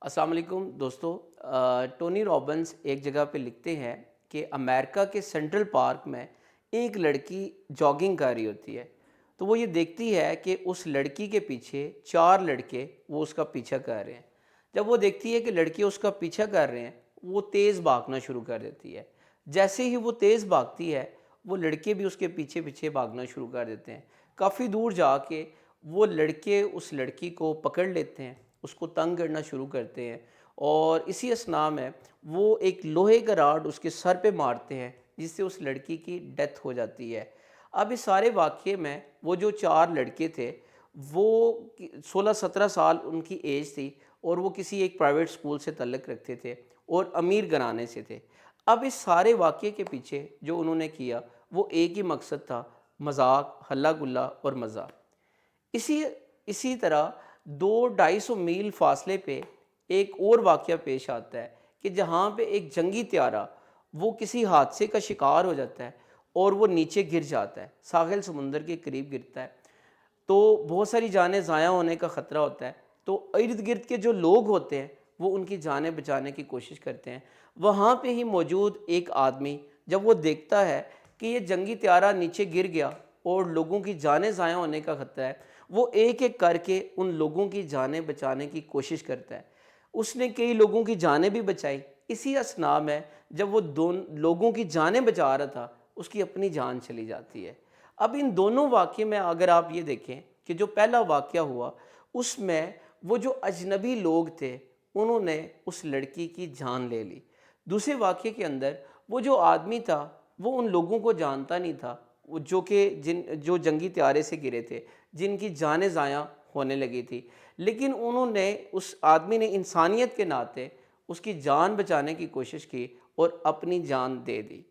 अस्सलाम वालेकुम दोस्तों। टोनी रॉबिन्स एक जगह पे लिखते हैं कि अमेरिका के सेंट्रल पार्क में एक लड़की जॉगिंग कर रही होती है। तो वो ये देखती है कि उस लड़की के पीछे चार लड़के वो उसका पीछा कर रहे हैं। जब वो देखती है कि लड़के उसका पीछा कर रहे हैं, वो तेज़ भागना शुरू कर देती है। जैसे ही वो तेज़ भागती है, वो लड़के भी उसके पीछे पीछे भागना शुरू कर देते हैं। काफ़ी दूर जाके वो लड़के उस लड़की को पकड़ लेते हैं, उसको तंग करना शुरू करते हैं और इसी असना में वो एक लोहे का राड उसके सर पे मारते हैं, जिससे उस लड़की की डेथ हो जाती है। अब इस सारे वाक़ये में वो जो चार लड़के थे, वो 16-17 साल उनकी एज थी और वो किसी एक प्राइवेट स्कूल से तल्लुक़ रखते थे और अमीर घराने से थे। अब इस सारे वाक़ये के पीछे जो उन्होंने किया, वो एक ही मकसद था, मज़ाक, हल्ला गुल्ला और मज़ा। इसी इसी तरह 2-250 मील फासले पे एक और वाक़या पेश आता है कि जहाँ पे एक जंगी त्यारा वो किसी हादसे का शिकार हो जाता है और वो नीचे गिर जाता है, साहिल समुंदर के करीब गिरता है। तो बहुत सारी जानें ज़ाया होने का ख़तरा होता है। तो इर्द-गिर्द के जो लोग होते हैं, वो उनकी जानें बचाने की कोशिश करते हैं। वहाँ पे ही मौजूद एक आदमी जब वो देखता है कि ये जंगी त्यारा नीचे गिर गया और लोगों की जानें ज़ाया होने का ख़तरा है, वो एक-एक करके उन लोगों की जानें बचाने की कोशिश करता है। उसने कई लोगों की जानें भी बचाई। इसी असना में जब वो दोन लोगों की जानें बचा रहा था, उसकी अपनी जान चली जाती है। अब इन दोनों वाक़ये में अगर आप ये देखें कि जो पहला वाक़या हुआ, उसमें वो जो अजनबी लोग थे, उन्होंने उस लड़की की जान ले ली। दूसरे वाक़ये के अंदर वो जो आदमी था, वो उन लोगों को जानता नहीं था, वो जो जंगी त्यारे से गिरे थे, जिनकी जानें ज़ाया होने लगी थी। लेकिन उन्होंने उस आदमी ने इंसानियत के नाते उसकी जान बचाने की कोशिश की और अपनी जान दे दी।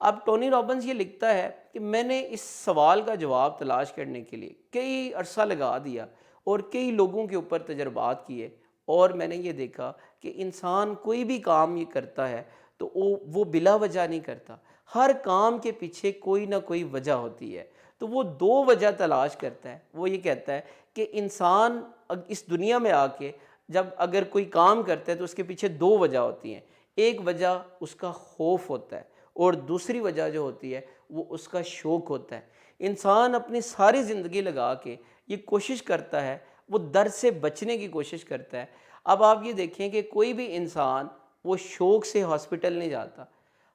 अब टोनी रॉबिन्स ये लिखता है कि मैंने इस सवाल का जवाब तलाश करने के लिए कई अरसा लगा दिया और कई लोगों के ऊपर तजर्बात किए और मैंने ये देखा कि इंसान कोई भी काम ये करता है तो वो बिला वजह नहीं करता। हर काम के पीछे कोई ना कोई वजह होती है। तो वो दो वजह तलाश करता है। वो ये कहता है कि इंसान इस दुनिया में आके जब अगर कोई काम करता है तो उसके पीछे दो वजह होती हैं। एक वजह उसका खौफ होता है और दूसरी वजह जो होती है वो उसका शौक़ होता है। इंसान अपनी सारी ज़िंदगी लगा के ये कोशिश करता है, वो दर्द से बचने की कोशिश करता है। अब आप ये देखें कि कोई भी इंसान वो शौक़ से हॉस्पिटल नहीं जाता।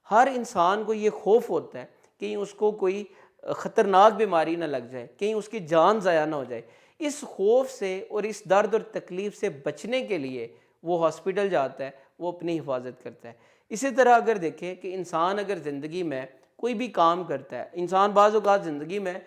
हर इंसान को ये खौफ होता है कहीं उसको कोई ख़तरनाक बीमारी ना लग जाए, कहीं उसकी जान ज़ाया ना हो जाए। इस खौफ से और इस दर्द और तकलीफ़ से बचने के लिए वो हॉस्पिटल जाता है, वो अपनी हिफाजत करता है। इसी तरह अगर देखें कि इंसान अगर ज़िंदगी में कोई भी काम करता है, इंसान बाज़ औक़ात ज़िंदगी में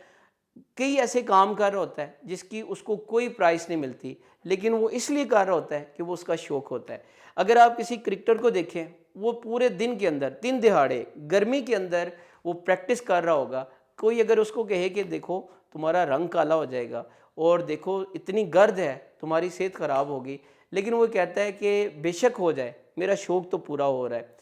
कई ऐसे काम कर रहा होता है जिसकी उसको कोई प्राइस नहीं मिलती, लेकिन वो इसलिए कर रहा होता है कि वो उसका शौक़ होता है। अगर आप किसी क्रिकेटर को देखें, वो पूरे दिन के अंदर, दिन दहाड़े गर्मी के अंदर वो प्रैक्टिस कर रहा होगा। कोई अगर उसको कहे कि देखो तुम्हारा रंग काला हो जाएगा और देखो इतनी गर्द है, तुम्हारी सेहत ख़राब होगी, लेकिन वो कहता है कि बेशक हो जाए, मेरा शौक़ तो पूरा हो रहा है।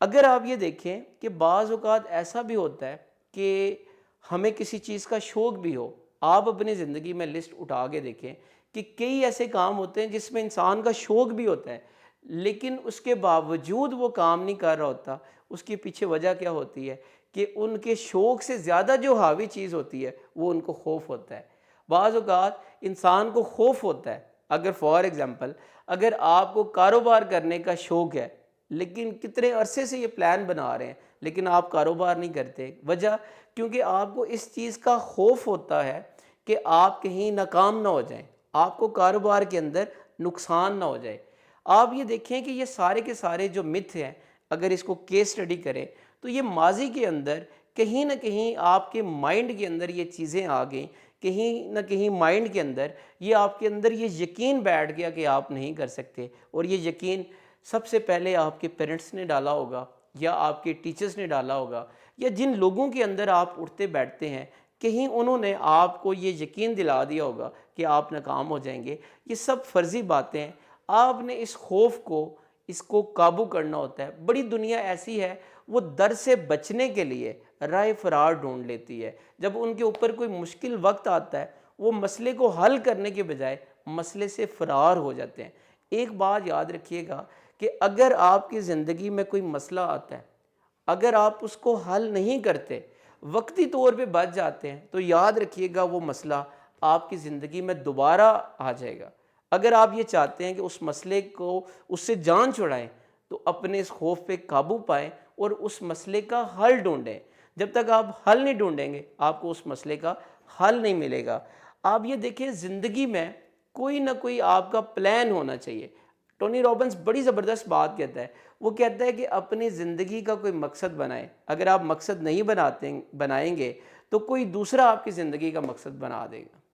अगर आप ये देखें कि बाज़ औक़ात ऐसा भी होता है कि हमें किसी चीज़ का शौक़ भी हो, आप अपनी ज़िंदगी में लिस्ट उठा के देखें कि कई ऐसे काम होते हैं जिसमें इंसान का शौक़ भी होता है, लेकिन उसके बावजूद वो काम नहीं कर रहा होता। उसके पीछे वजह क्या होती है कि उनके शौक़ से ज़्यादा जो हावी चीज़ होती है, वो उनको खौफ होता है। बाज़ औक़ात इंसान को खौफ होता है, अगर फॉर एग्ज़ाम्पल अगर आपको कारोबार करने का शौक़ है, लेकिन कितने अरसे से ये प्लान बना रहे हैं, लेकिन आप कारोबार नहीं करते। वजह क्योंकि आपको इस चीज़ का खौफ होता है कि आप कहीं नाकाम ना हो जाएं, आपको कारोबार के अंदर नुकसान ना हो जाए। आप ये देखें कि ये सारे के सारे जो मिथ हैं, अगर इसको केस स्टडी करें तो ये माजी के अंदर कहीं ना कहीं आपके माइंड के अंदर ये चीज़ें आ गई, कहीं ना कहीं माइंड के अंदर ये आपके अंदर ये यकीन बैठ गया कि आप नहीं कर सकते। और ये यकीन सबसे पहले आपके पेरेंट्स ने डाला होगा या आपके टीचर्स ने डाला होगा, या जिन लोगों के अंदर आप उठते बैठते हैं, कहीं उन्होंने आपको ये यकीन दिला दिया होगा कि आप नाकाम हो जाएंगे। ये सब फर्जी बातें हैं। आपने इस खौफ को इसको काबू करना होता है। बड़ी दुनिया ऐसी है, वो डर से बचने के लिए राह फरार ढूंढ लेती है। जब उनके ऊपर कोई मुश्किल वक्त आता है, वो मसले को हल करने के बजाय मसले से फरार हो जाते हैं। ایک بات یاد رکھیے گا کہ اگر آپ کی زندگی میں کوئی مسئلہ آتا ہے، اگر آپ اس کو حل نہیں کرتے، وقتی طور پہ بچ جاتے ہیں، تو یاد رکھیے گا وہ مسئلہ آپ کی زندگی میں دوبارہ آ جائے گا۔ اگر آپ یہ چاہتے ہیں کہ اس مسئلے کو، اس سے جان چھڑائیں، تو اپنے اس خوف پہ قابو پائیں اور اس مسئلے کا حل ڈھونڈیں۔ جب تک آپ حل نہیں ڈھونڈیں گے، آپ کو اس مسئلے کا حل نہیں ملے گا۔ آپ یہ دیکھیں، زندگی میں کوئی نہ کوئی آپ کا پلان ہونا چاہیے۔ ٹونی رابنس بڑی زبردست بات کہتا ہے، وہ کہتا ہے کہ اپنی زندگی کا کوئی مقصد بنائیں۔ اگر آپ مقصد نہیں بنائیں گے تو کوئی دوسرا آپ کی زندگی کا مقصد بنا دے گا۔